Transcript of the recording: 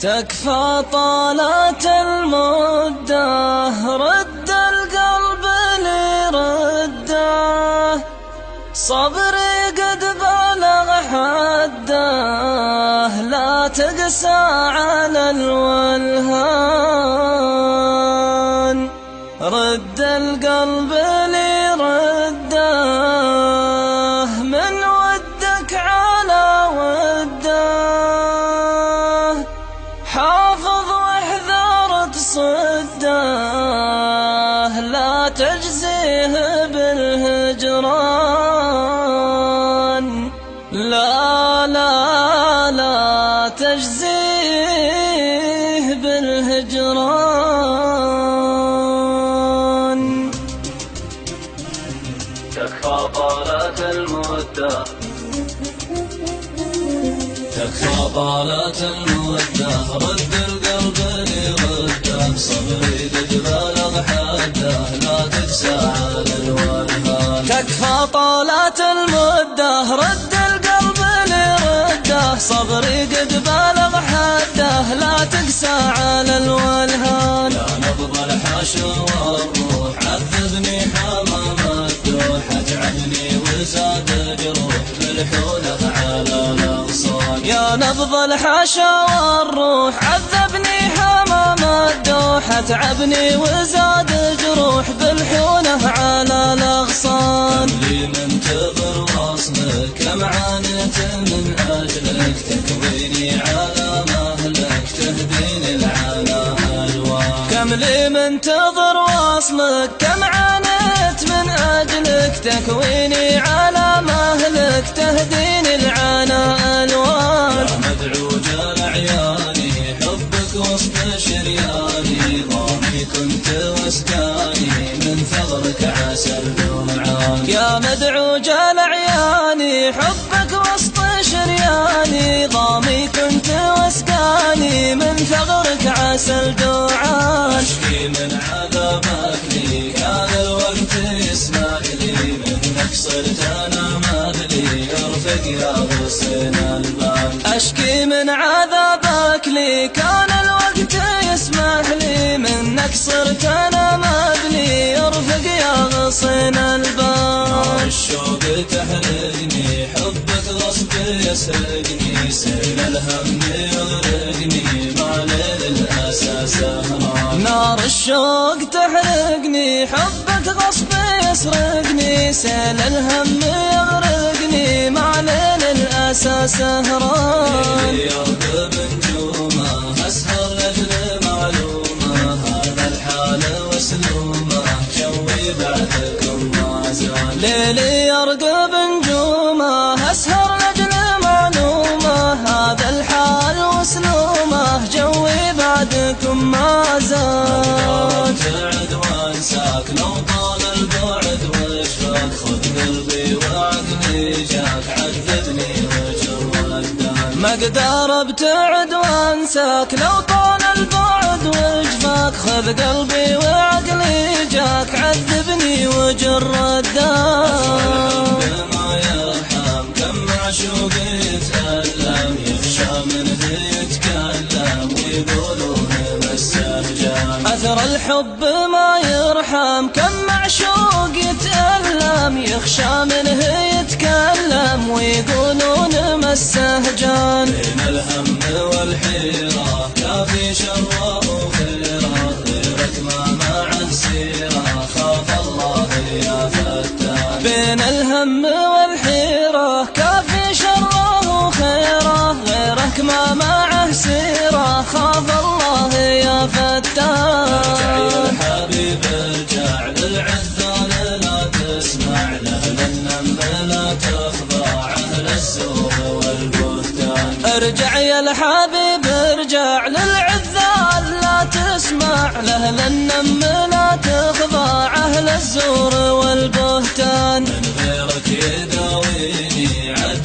تكفى طالت المدة، رد القلب لي رده، صبري قد بلغ حده، لا تقسى على الولهان. رد القلب لي رده، من ودك على وده، حافظ واحذر تصده، لا تجزيه بالهجران. لا لا لا تجزيه بالهجران. تكفى طالت المدة، تكفى طالت المدة، رد القلب لي رده، صبري قد بلغ حده، لا تقسى على الولهان. تكفى طالت المدة، رد القلب لي رده، صبري قد بلغ حده، لا تقسى على الولهان. يا نبض الحشو والروح عذبني حمام الدوح، اتعبني وزاد جروح بالحوله على الاغصان. يا نبض الحشا والروح عذبني حمام الدوح، اتعبني وزاد جروح بالحونه على الاغصان. كم لي منتظر وصلك، كم عانيت من اجلك، تكويني على مهلك، تهديني العنا الوان. كم لي منتظر وصلك، كم عانيت من اجلك، تكويني على مهلك، تهديني العنا الوان. يا مدعوج العياني، حبك وسط شرياني، ضامي كنت واسكاني، من ثغرك عسى الدمعان. يا مدعوج العياني، حبك وسط شرياني، ضامي كنت واسكاني، من ثغرك عسى الدوعان. اشكي من عذابك لي، كان الوقت يسمح لي، منك صرت انا مهلي، ارفق يا غصن البال. أشكي من عذابك لي، كان الوقت يسمح لي، منك صرت أنا مبلي، ارفق يا غصن البال. نار الشوق تحرقني، حبك غصب يسرقني، سيل الهم يغرقني، مع ليل الأسى سهران. نار الشوق تحرقني، حبك غصب يسرقني، سيل الهم يغرقني، مع ليل الأسى سهران. ليلي يرقب نجومه، أسهر لأجل معلومة، هذا الحال وسلومه، جوي بعدكم ما زال. ليلي يرقب نجومه، أسهر لأجل معلومة، هذا الحال وسلومه، جوي بعدكم ما زال. ابتعد وانساك، لو طال البعد واشفاك، خذ قلبي وعقلي جاك، عذبني وجر وداك. ما اقدر ابتعد وانساك، لو طال البعد وجفاك، خذ قلبي وعقلي جاك، عذبني وجر رداك. ما يرحم، كم معشوق يتألم، يخشى منه يتكلم، ويقولون مسه جان. أثر الحب ما يرحم، كم معشوق يتألم، يخشى منه يتكلم، ويقولون مسه جان. بين الهم والحيرة، كافي شره وخيره، غيرك ما معه سيره، خاف الله يا فتان. بين الهم والحيرة، كافي شره وخيره، غيرك ما معه سيره، خاف الله يا فتان. ارجع يا الحبيب ارجع، للعذال لا تسمع له، للنم لا تخضع، أهل الزور والبهتان. ارجع يا الحبيب ارجع، للعذال لا تسمع له، للنم لا تخضع، أهل الزور